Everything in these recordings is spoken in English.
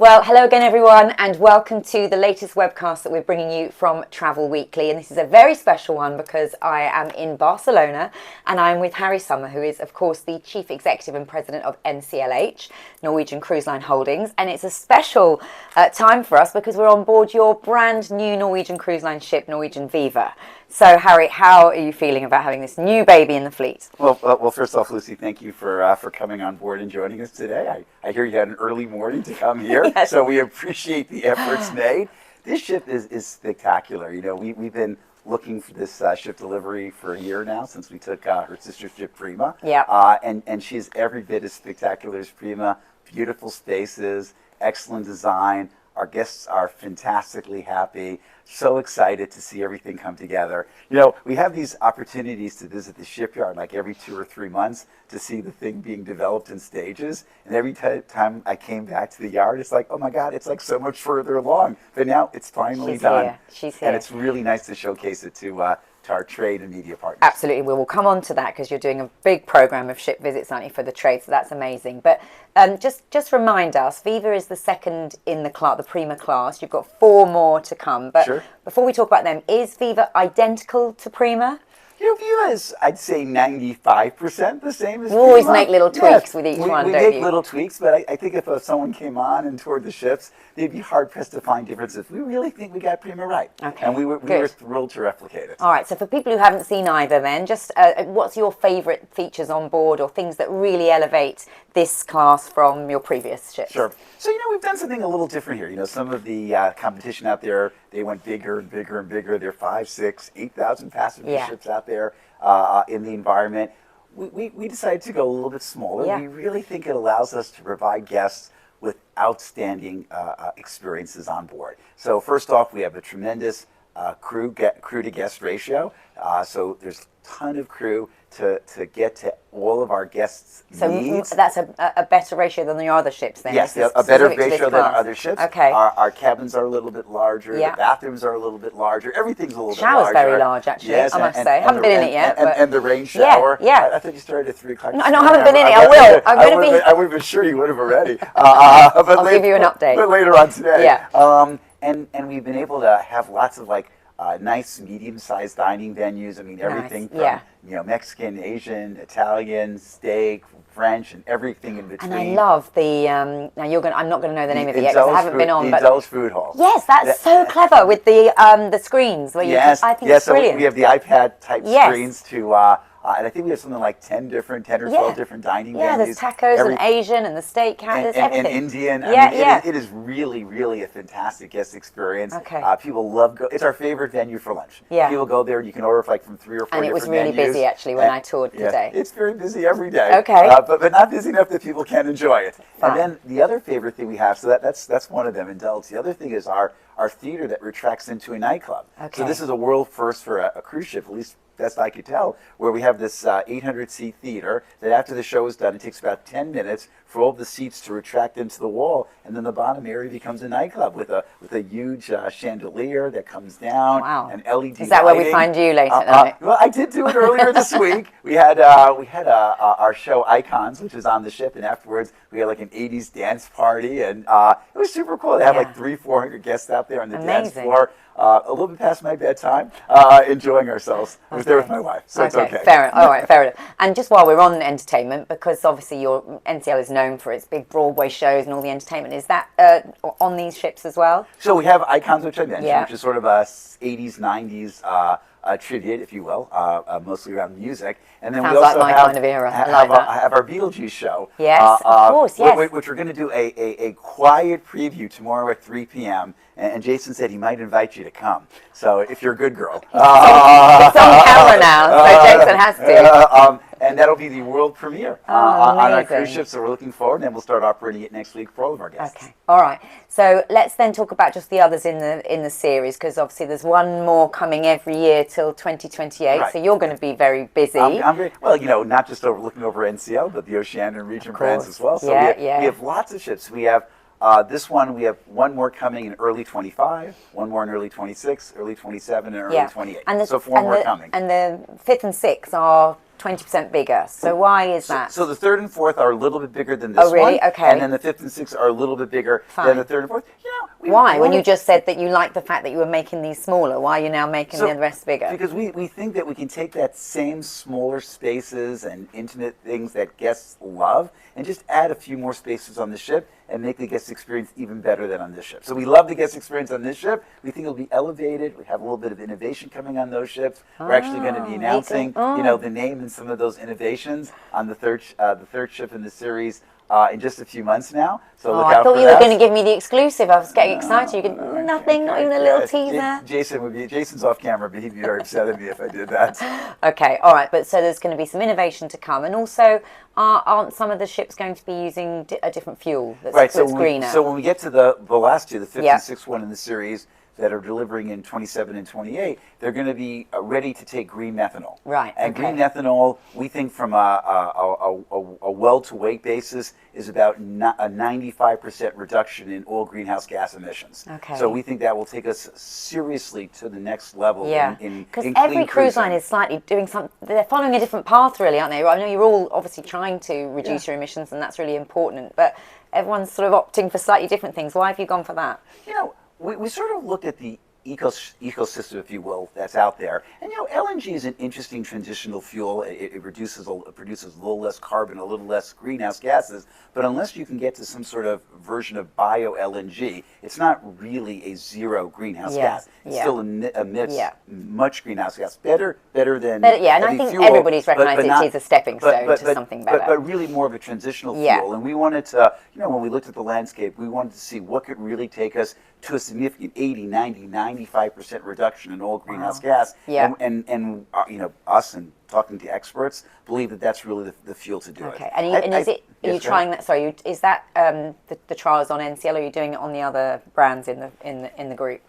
Well, hello again, everyone, and welcome to the latest webcast that we're bringing you from Travel Weekly. And this is a very special one because I am in Barcelona and I'm with Harry Sommer, who is, of course, the Chief Executive and President of NCLH, Norwegian Cruise Line Holdings. And it's a special time for us because we're on board your brand new Norwegian Cruise Line ship, Norwegian Viv. So, Harry, how are you feeling about having this new baby in the fleet? Well, first off, Lucy, thank you for coming on board and joining us today. I hear you had an early morning to come here, Yes. So we appreciate the efforts made. This ship is spectacular. You know, we've been looking for this ship delivery for a year now since we took her sister ship, Prima. Yeah. And she's every bit as spectacular as Prima. Beautiful spaces, excellent design. Our guests are fantastically happy, so excited to see everything come together. You know, we have these opportunities to visit the shipyard like every 2 or 3 months to see the thing being developed in stages. And every time I came back to the yard, it's like, oh my God, it's like so much further along. But now it's finally done. Here. She's here. And it's really nice to showcase it to our trade and media partners. Absolutely. We will come on to that because you're doing a big program of ship visits, aren't you, for the trade, so that's amazing. But just remind us, Viva is the second in the Prima class. You've got 4 more to come. But Sure. Before we talk about them, is Viva identical to Prima? You know, Viva is, I'd say, 95% the same as You always Prima. make little tweaks with each one, we don't make you? little tweaks, but I think if someone came on and toured the ships, they'd be hard-pressed to find differences. We really think we got Prima right. Okay, And we were thrilled to replicate it. All right, so for people who haven't seen either then, just what's your favourite features on board or things that really elevate this class from your previous ships? Sure. So, you know, we've done something a little different here. You know, some of the competition out there, they went bigger and bigger and bigger. There are 5, 6, 8,000 passenger ships out there in the environment. We decided to go a little bit smaller. Yeah. We really think it allows us to provide guests with outstanding experiences on board. So first off, we have a tremendous crew to guest ratio. So there's a ton of crew to get to all of our guests' needs. So that's a better ratio than your other ships then? Yes, This is a better specific to this ratio than class. other ships. Okay. Our cabins are a little bit larger. Yeah. The bathrooms are a little bit larger. Everything's a little bit Shower's larger. very large, actually, Yes, I must say. Haven't been in it yet, but- And the rain shower. Yeah. I thought you started at 3 o'clock. No, I haven't been in it. I will. I'm going to be. I would have been sure you would have already. I'll give you an update. But later on today. Yeah. And we've been able to have lots of nice medium-sized dining venues. I mean, everything from you know, Mexican, Asian, Italian, steak, French, and everything in between. And I love the now I'm not going to know the name of it yet because I haven't been on. The But Indulged Food Hall. yes, that's so clever with the screens where I think it's so brilliant. we have the iPad type Yes. screens to and I think we have something like 10 or 12 different dining venues. Yeah, there's tacos and Asian and the steak, there's everything. And Indian. Yeah, I mean, it is really, really a fantastic guest experience. Okay. People love it's our favorite venue for lunch. Yeah. People go there. You can order from 3 or 4 And it different was really menus. busy actually when I toured today. It's very busy every day. Okay. But not busy enough that people can't enjoy it. Fine. And then the other favorite thing we have, so that's one of them, Indulge. The other thing is our theater that retracts into a nightclub. Okay. So this is a world first for a cruise ship, at least best I could tell, where we have this 800-seat theater that after the show is done, it takes about 10 minutes for all the seats to retract into the wall, and then the bottom area becomes a nightclub with a huge chandelier that comes down. Wow. And LED Is that where we lighting. find you later tonight? Well, I did do it earlier this week. We had our show Icons, which is on the ship, and afterwards we had like an 80s dance party, and it was super cool. They have like 300-400 guests out there on the dance floor. A little bit past my bedtime, enjoying ourselves. I was there with my wife, so it's okay. Fair enough. All right, fair enough. And just while we're on entertainment, because obviously your NCL is known for its big Broadway shows and all the entertainment, is that on these ships as well? So we have Icons, which I mentioned, which is sort of a 80s, 90s tribute, if you will, mostly around music. And then Sounds we also like my kind of era. I like that. have our Beetlejuice show. Yes, of course, yes. Which we're going to do a quiet preview tomorrow at 3 p.m. And Jason said he might invite you to come. So if you're a good girl. It's on camera now, so Jason has to. And that'll be the world premiere on our cruise ship. So we're looking forward, and we'll start operating it next week for all of our guests. Okay, all right. So let's then talk about just the others in the series, because obviously there's one more coming every year till 2028. Right. So you're going to be very busy. I'm very, well, you know, not just looking over NCL, but the Oceania and Region brands as well. So we have lots of ships. We have This one, we have one more coming in early 25, one more in early 26, early 27, and early 28. So four more coming. And the 5th and 6th are 20% bigger. So why is that? So the 3rd and 4th are a little bit bigger than this one. Oh, really? Okay. And then the 5th and 6th are a little bit bigger than the 3rd and 4th. Why? When you just said that you like the fact that you were making these smaller, why are you now making the rest bigger? Because we think that we can take that same smaller spaces and intimate things that guests love and just add a few more spaces on the ship and make the guest experience even better than on this ship. So we love the guest experience on this ship. We think it'll be elevated. We have a little bit of innovation coming on those ships. We're actually going to be announcing, the name and some of those innovations on the third ship in the series in just a few months now. So look out for that. I thought you were going to give me the exclusive. I was getting excited. You could nothing, not even a little teaser. Jason's off camera, but he'd be very upset at me if I did that. Okay, all right. But so there's going to be some innovation to come, and also aren't some of the ships going to be using a different fuel that's greener? So when we get to the last two, the 5th and 6th one in the series that are delivering in 27 and 28, they're going to be ready to take green methanol. Right. And green methanol, we think from a well-to-weight basis, is about a 95% reduction in all greenhouse gas emissions. Okay. So we think that will take us seriously to the next level. Yeah. Because every cruise line is slightly doing something. They're following a different path, really, aren't they? I know you're all obviously trying to reduce your emissions, and that's really important. But everyone's sort of opting for slightly different things. Why have you gone for that? We sort of looked at the ecosystem, if you will, that's out there. And LNG is an interesting transitional fuel. It produces a little less carbon, a little less greenhouse gases. But unless you can get to some sort of version of bio LNG, it's not really a zero greenhouse gas. It still emits much greenhouse gas. Better than and I think fuel, everybody's recognized it is a stepping stone to something better. But really more of a transitional fuel. And we wanted to, when we looked at the landscape, we wanted to see what could really take us to a significant 80, 90, 95% reduction in all greenhouse gas. And us and talking to experts believe that that's really the fuel to do it. Okay. And is it? Are you trying that? Sorry, is that the trials on NCL? Or are you doing it on the other brands in the group?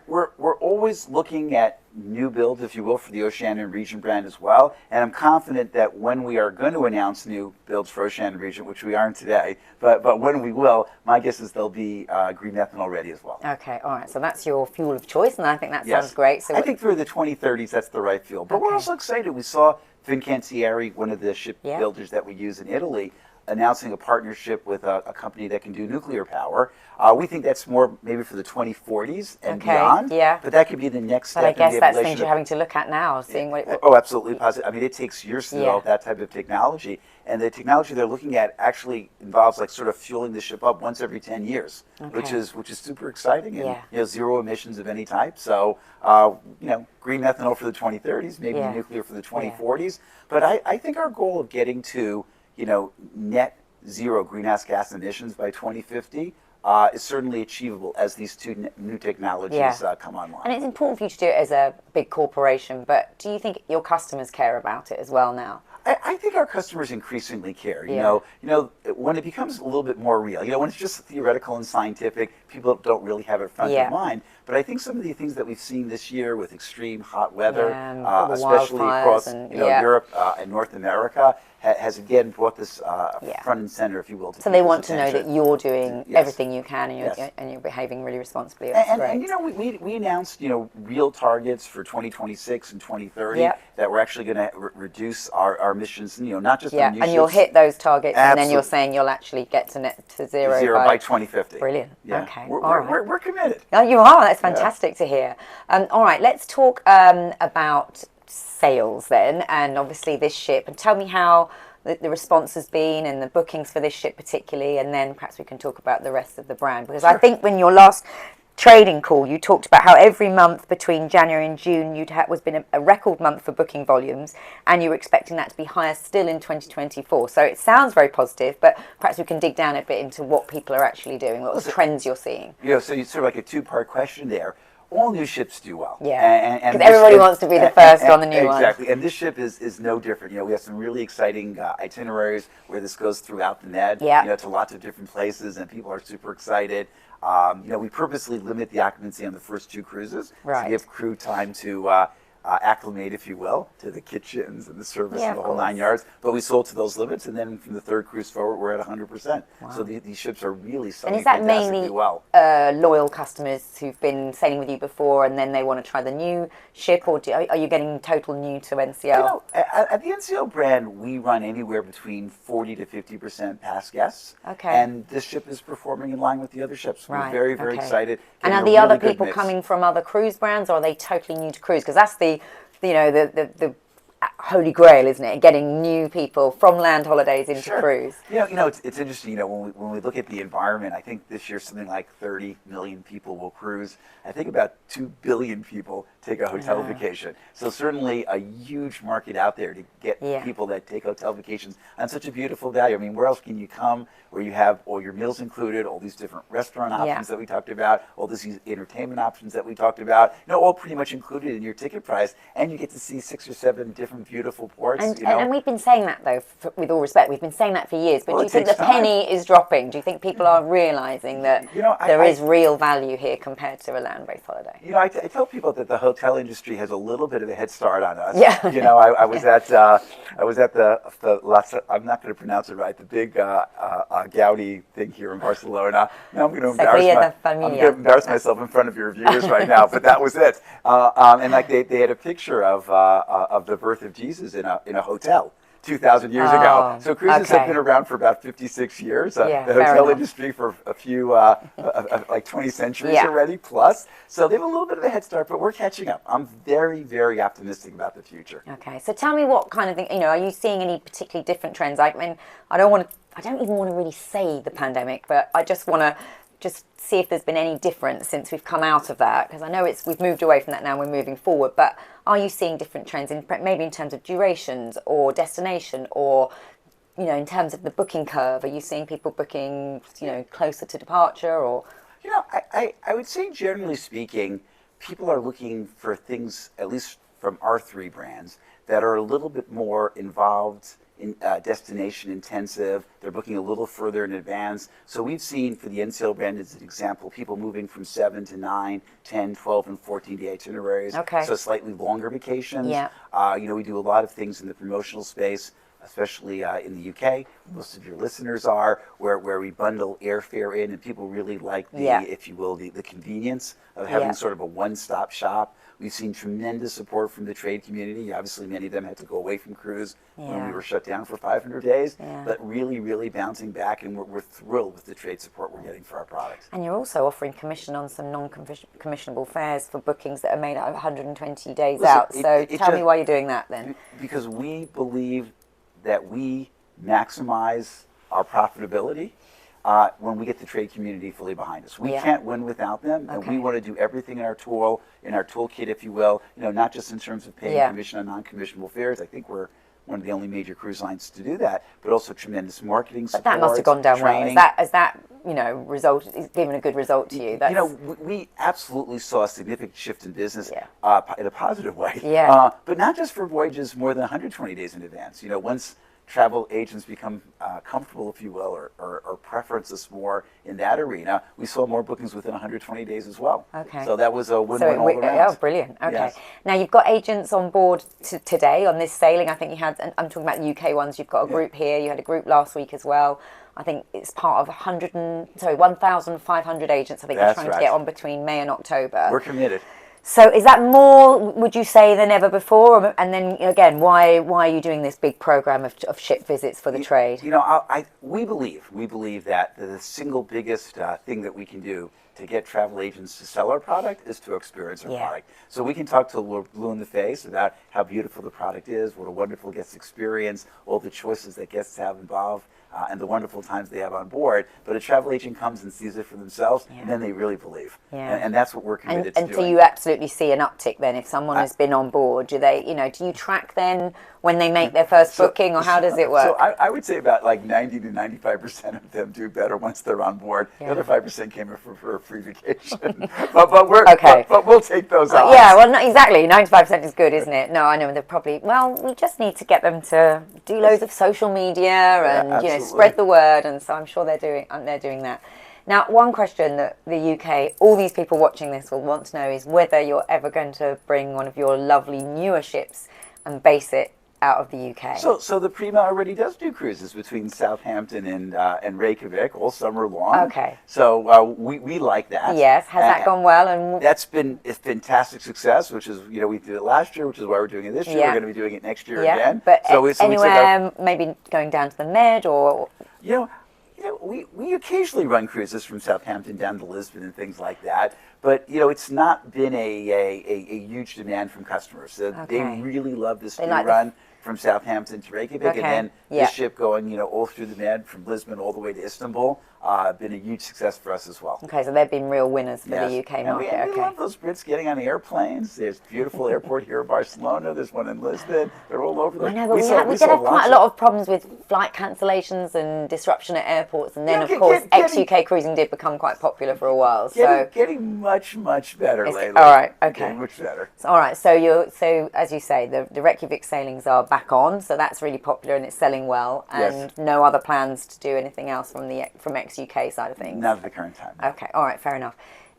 We're always looking at new builds, if you will, for the Oceania Regent brand as well. And I'm confident that when we are going to announce new builds for Oceania Regent, which we aren't today, but when we will, my guess is they'll be green methanol ready as well. Okay, all right. So that's your fuel of choice, and I think that sounds great. So I think for the 2030s, that's the right fuel. But we're also excited. We saw Fincantieri, one of the ship builders that we use in Italy, announcing a partnership with a company that can do nuclear power. We think that's more maybe for the 2040s and beyond. Yeah. But that could be the next step. But I guess that's things you're having to look at now, seeing what it. Oh, absolutely. I mean, it takes years to develop that type of technology. And the technology they're looking at actually involves like sort of fueling the ship up once every 10 years, which is super exciting and zero emissions of any type. So green methanol for the 2030s, maybe nuclear for the 2040s. But I think our goal of getting to net zero greenhouse gas emissions by 2050 is certainly achievable as these two new technologies come online. And it's important for you to do it as a big corporation, but do you think your customers care about it as well now? I think our customers increasingly care. When it becomes a little bit more real, when it's just theoretical and scientific, people don't really have it front of mind. But I think some of the things that we've seen this year with extreme hot weather, especially across Europe and North America, has again brought this front and center, if you will. So they want to know that you're doing everything you can and you're behaving really responsibly. And we announced real targets for 2026 and 2030 that we're actually going to reduce our emissions. Not just on new and you'll hit those targets, and then you're saying you'll actually get to zero by 2050. Brilliant. Yeah. Okay. We're committed. Oh, you are. That's fantastic to hear. All right, let's talk about sales then, and obviously this ship, and tell me how the response has been and the bookings for this ship particularly, and then perhaps we can talk about the rest of the brand, because I think when your last trading call you talked about how every month between January and June was been a record month for booking volumes, and you were expecting that to be higher still in 2024. So it sounds very positive, but perhaps we can dig down a bit into what people are actually doing, what trends you're seeing. So it's sort of like a two-part question there. All new ships do well. Yeah, because everybody wants to be the first on the new one. Exactly, and this ship is no different. We have some really exciting itineraries where this goes throughout the Med, to lots of different places, and people are super excited. We purposely limit the occupancy on the first two cruises to give crew time to acclimate, if you will, to the kitchens and the service Yeah, and the of whole course. 9 yards. But we sold to those limits, and then from the third cruise forward, we're at 100%. Wow. So these ships are really And selling is that fantastically mainly well. loyal customers who've been sailing with you before and then they want to try the new ship, or are you getting total new to NCL? You know, at the NCL brand, we run anywhere between 40 to 50% past guests. Okay. And this ship is performing in line with the other ships. Right, We're very, very okay. excited. And are Getting a the really other good people mix. coming from other cruise brands, or are they totally new to cruise? Because that's the holy grail, isn't it? Getting new people from land holidays into Sure. cruise. It's interesting. When we look at the environment, I think this year something like 30 million people will cruise. I think about 2 billion people take a hotel vacation. So certainly a huge market out there to get people that take hotel vacations on such a beautiful value. I mean, where else can you come where you have all your meals included, all these different restaurant options that we talked about, all these entertainment options that we talked about, all pretty much included in your ticket price, and you get to see 6 or 7 different beautiful ports. And we've been saying that, though, with all respect, we've been saying that for years, but Well, do you it think the takes time. penny is dropping? Do you think people are realising that there is real value here compared to a land-based holiday? I tell people that the hotel industry has a little bit of a head start on us. Yeah. I was at the I'm not going to pronounce it right, the big Gaudi thing here in Barcelona. Now I'm going to embarrass myself in front of your viewers right now, but that was it. And like they had a picture of the birth of Jesus in a hotel 2,000 years ago. So cruises have been around for about 56 years. The hotel industry for a few, like 20 centuries already plus. So they have a little bit of a head start, but we're catching up. I'm very, very optimistic about the future. Okay, so tell me what kind of thing, are you seeing any particularly different trends? I mean, I don't even want to really say the pandemic, but I just want to see if there's been any difference since we've come out of that, because I know we've moved away from that now, we're moving forward, but are you seeing different trends maybe in terms of durations or destination, or in terms of the booking curve? Are you seeing people booking closer to departure, or I would say generally speaking, people are looking for things, at least from our 3 brands, that are a little bit more involved in destination intensive. They're booking a little further in advance. So we've seen, for the NCL brand as an example, people moving from 7 to 9, 10, 12, and 14-day itineraries. Okay. So slightly longer vacations. Yeah. We do a lot of things in the promotional space, especially in the UK. Most of your listeners are, where we bundle airfare in, and people really like if you will, the convenience of having sort of a one-stop shop. We've seen tremendous support from the trade community. Obviously, many of them had to go away from cruise when we were shut down for 500 days, but really, really bouncing back, and we're thrilled with the trade support we're getting for our products. And you're also offering commission on some non-commissionable fares for bookings that are made out of 120 days out. So tell me why you're doing that then. Because we believe that we maximize our profitability when we get the trade community fully behind us. We can't win without them, and we want to do everything in our toolkit, if you will, not just in terms of paying commission on non-commissionable fares. I think we're one of the only major cruise lines to do that, but also tremendous marketing support. But that must have gone down training. well. Is that given a good result to you? We absolutely saw a significant shift in business in a positive way. But not just for voyages more than 120 days in advance. Once travel agents become comfortable, if you will, or preference us more in that arena, we saw more bookings within 120 days as well. Okay. So that was a win-win all around. Oh, brilliant. Okay. Yes. Now, you've got agents on board today on this sailing. I think you had, and I'm talking about the UK ones, you've got a group here. You had a group last week as well. I think it's part of 1,500 agents I think you're trying to get on between May and October. We're committed. So is that more, would you say, than ever before? And then, again, why are you doing this big program of ship visits for the trade? We believe that the single biggest thing that we can do to get travel agents to sell our product is to experience our product. So we can talk to blue in the face about how beautiful the product is, what a wonderful guest experience, all the choices that guests have involved, and the wonderful times they have on board. But a travel agent comes and sees it for themselves, and then they really believe. And that's what we're committed to doing. And so you absolutely see an uptick then if someone has been on board. Do they, do you track then when they make their first booking, or how does it work? So I would say about like 90 to 95% of them do better once they're on board. The other 5% came in for a free vacation. but we'll take those odds. Exactly. 95% is good, isn't it? No, I know they're probably, we just need to get them to do loads of social media and, spread the word. And so I'm sure they're doing that. Now, one question that the UK, all these people watching this will want to know is whether you're ever going to bring one of your lovely newer ships and base it out of the UK. So the Prima already does do cruises between Southampton and Reykjavik all summer long. Okay. So we like that. Yes. Has that gone well? And that's been a fantastic success, which is, we did it last year, which is why we're doing it this year. Yeah. We're going to be doing it next year again. But so anywhere, maybe going down to the Med or... We occasionally run cruises from Southampton down to Lisbon and things like that, but it's not been a huge demand from customers. So they really love this new run from Southampton to Reykjavik, and then this ship going all through the Med from Lisbon all the way to Istanbul. Been a huge success for us as well. Okay, so they've been real winners for the UK market. And we love those Brits getting on the airplanes. There's a beautiful airport here in Barcelona. There's one in Lisbon. They're all over the... I know, but we did have quite a lot of problems with flight cancellations and disruption at airports, and then of course ex-UK cruising did become quite popular for a while. Getting much better lately. All right, okay. Getting much better. All right, so as you say, the Reykjavik sailings are back on, so that's really popular and it's selling well, and no other plans to do anything else from ex-UK side of things? Not at the current time. Okay, all right, fair enough.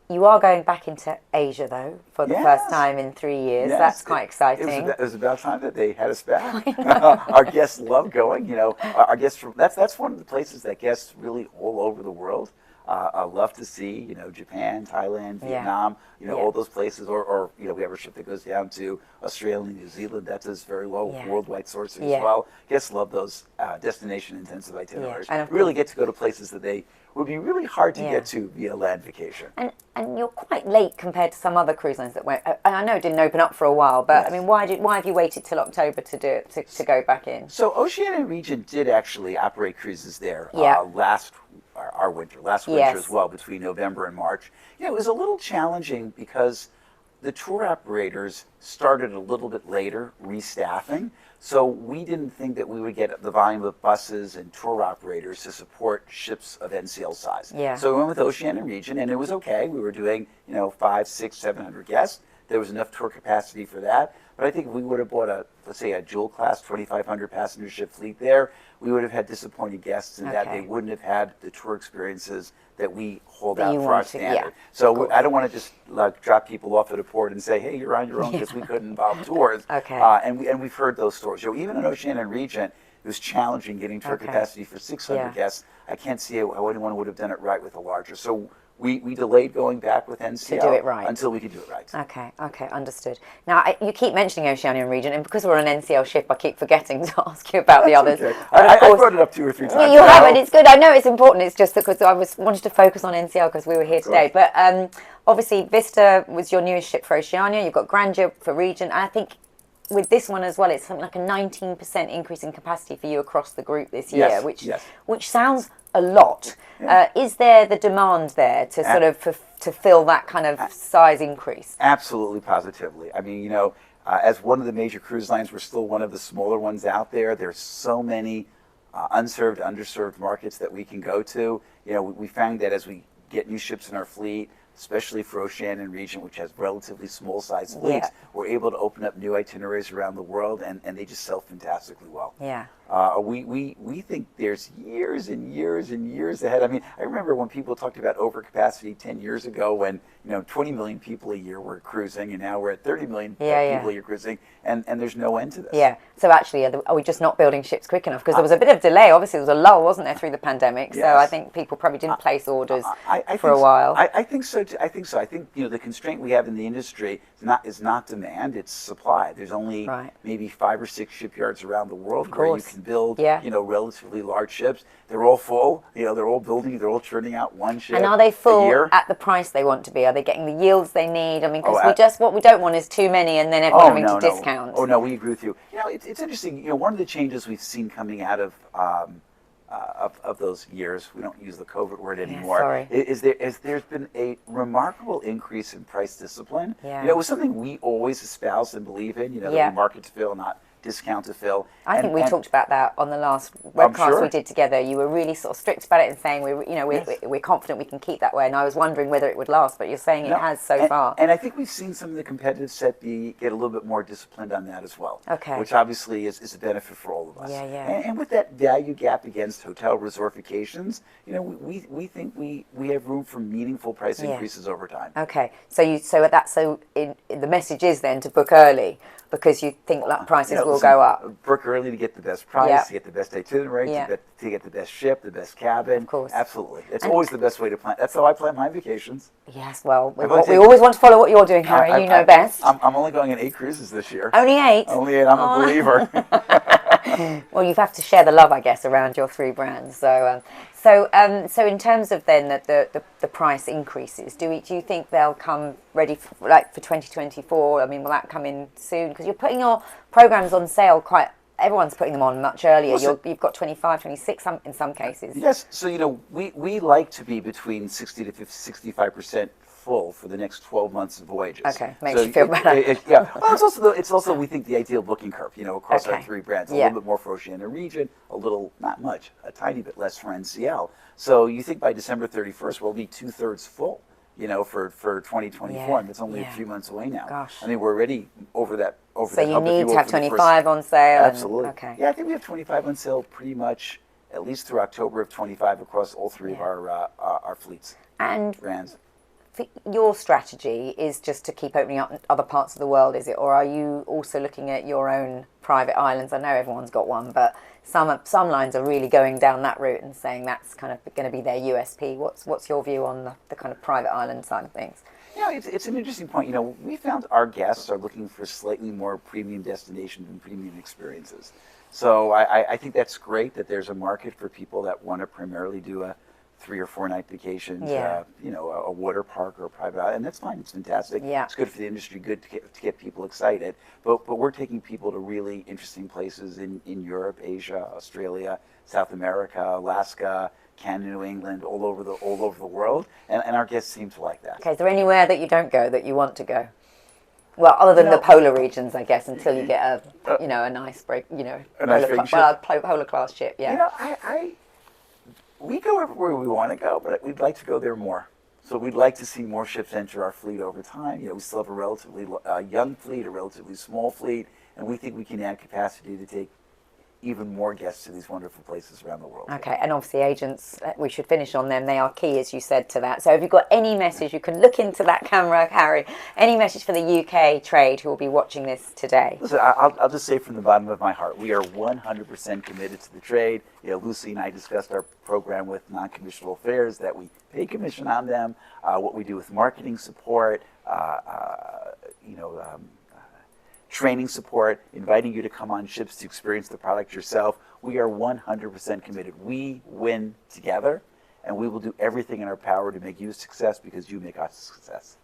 You are going back into Asia, though, for the first time in 3 years. Yes. That's quite exciting. It was about time that they had us back. Our guests love going. Our guests that's one of the places that guests really all over the world love to see. Japan, Thailand, Vietnam. All those places. Or we have a ship that goes down to Australia, New Zealand. That does very well with worldwide sourcing as well. Guests love those destination-intensive itineraries. And really get to go to places that they would be really hard to get to via land vacation. And you're quite late compared to some other cruise lines that went. I know it didn't open up for a while, but I mean, why have you waited till October to do it to go back in? So Oceania Regent did actually operate cruises there last winter as well, between November and March. It was a little challenging because the tour operators started a little bit later, restaffing. So we didn't think that we would get the volume of buses and tour operators to support ships of NCL size. So we went with Oceania Regent, and it was okay. We were doing 500, 600, 700 guests. There was enough tour capacity for that. But I think if we would have bought let's say a jewel class 2,500 passenger ship fleet there, we would have had disappointed guests in that they wouldn't have had the tour experiences that we hold out for our standard. So I don't want to just drop people off at a port and say, hey, you're on your own, because we couldn't involve tours. And we've heard those stories. Even in Oceania Regent, it was challenging getting tour capacity for 600 guests. I can't see how anyone would have done it right with a larger. So we delayed going back with NCL to do it right until we could do it right. Okay, understood. Now, you keep mentioning Oceania Regent, and because we're an NCL ship, I keep forgetting to ask you about the others. Okay. I brought it up 2 or 3 times. You have, and it's good. I know it's important. It's just because I wanted to focus on NCL because we were here today. But obviously, Vista was your newest ship for Oceania. You've got Grandeur for Regent. And I think with this one as well, it's something like a 19% increase in capacity for you across the group this year, which sounds a lot. Is there the demand there to sort of to fill that kind of size increase? Absolutely, positively. I mean, as one of the major cruise lines, we're still one of the smaller ones out there. There's so many unserved, underserved markets that we can go to. We found that as we get new ships in our fleet, especially for Oceania Regent, which has relatively small size fleets, we're able to open up new itineraries around the world, and they just sell fantastically well. We think there's years and years and years ahead. I mean, I remember when people talked about overcapacity 10 years ago, when 20 million people a year were cruising, and now we're at 30 million people a year cruising, and there's no end to this. So actually, are we just not building ships quick enough? Because there was a bit of delay. Obviously, there was a lull, wasn't there, through the pandemic? So I think people probably didn't place orders for a while. I think so too. I think the constraint we have in the industry is not demand; it's supply. There's only maybe 5 or 6 shipyards around the world where you can build relatively large ships. They're all full. They're all building. They're all churning out one ship. And are they full a year. At the price they want to be? Are they getting the yields they need? I mean, because what we don't want is too many and then everyone having to discount. Oh no, we agree with you. It's interesting. One of the changes we've seen coming out of those years, we don't use the COVID word anymore, is there's been a remarkable increase in price discipline. It was something we always espoused and believe in, that we market to fill, not discount to fill. I think we talked about that on the last webcast we did together. You were really sort of strict about it and saying we're confident we can keep that way. And I was wondering whether it would last, but you're saying it has so far. And I think we've seen some of the competitive set get a little bit more disciplined on that as well. Okay. Which obviously is a benefit for all of us. Yeah. And with that value gap against hotel resortifications, we think we have room for meaningful price increases over time. Okay. The message is then to book early, because you think prices will go up. Book early to get the best price, to get the best itinerary, to get the best ship, the best cabin. Of course. Absolutely. It's always the best way to plan. That's how I plan my vacations. Yes, well, we always want to follow what you're doing, Harry. You know best. I'm only going on 8 cruises this year. Only 8? Only 8. I'm a believer. Well, you have to share the love, I guess, around your 3 brands. So in terms of then the price increases, do you think they'll come ready for 2024? I mean, will that come in soon? Because you're putting your programs on sale everyone's putting them on much earlier. You've got 25, 26 in some cases. Yes. So, we like to be between 60 to 65% full for the next 12 months of voyages. Okay, makes you feel better. Well, it's also we think the ideal booking curve, across our 3 brands. A little bit more for Oceania region, a little, not much, a tiny bit less for NCL. So you think by December 31st, we'll be 2/3 full, for 2024, and it's only a few months away now. Gosh. I mean, we're already over that. So you need to have 25 on sale. Absolutely. Okay. Yeah, I think we have 25 on sale pretty much at least through October of 25 across all 3 of our fleets and brands. Your strategy is just to keep opening up other parts of the world, is it? Or are you also looking at your own private islands? I know everyone's got one, but some lines are really going down that route and saying that's kind of going to be their USP. What's your view on the kind of private island side of things? It's an interesting point. We found our guests are looking for slightly more premium destinations and premium experiences. So I think that's great that there's a market for people that want to primarily do a 3 or 4 night vacations, a water park or a private island, and that's fine. It's fantastic. Yeah. It's good for the industry, good to get people excited. But we're taking people to really interesting places in Europe, Asia, Australia, South America, Alaska, Canada, New England, all over the world, and our guests seem to like that. Okay, is there anywhere that you don't go that you want to go? Well, other than the polar regions, I guess, until you get a nice break, a nice big ship. Polar class ship. Yeah. We go everywhere we want to go, but we'd like to go there more. So we'd like to see more ships enter our fleet over time. We still have a relatively young fleet, a relatively small fleet, and we think we can add capacity to take even more guests to these wonderful places around the world. Okay, and obviously agents, we should finish on them. They are key, as you said, to that. So have you got any message, you can look into that camera, Harry, any message for the UK trade who will be watching this today? Listen, I'll just say from the bottom of my heart, we are 100% committed to the trade. Lucy and I discussed our program with non-commissionable affairs, that we pay commission on them, what we do with marketing support, training support, inviting you to come on ships to experience the product yourself. We are 100% committed. We win together, and we will do everything in our power to make you a success because you make us a success.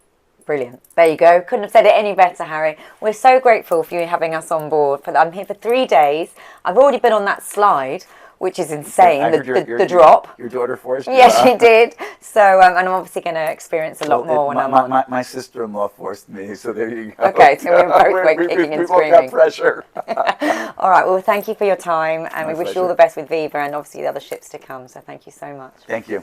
Brilliant. There you go. Couldn't have said it any better, Harry. We're so grateful for you having us on board. I'm here for 3 days. I've already been on that slide, which is insane, the drop. Your daughter forced you. Yes, she did. So, and I'm obviously going to experience a lot more when I'm on. My sister-in-law forced me, so there you go. Okay, so we're both kicking and screaming. We both got pressure. All right, well, thank you for your time, and we wish pleasure. you all the best with Viva and obviously the other ships to come, so thank you so much. Thank you.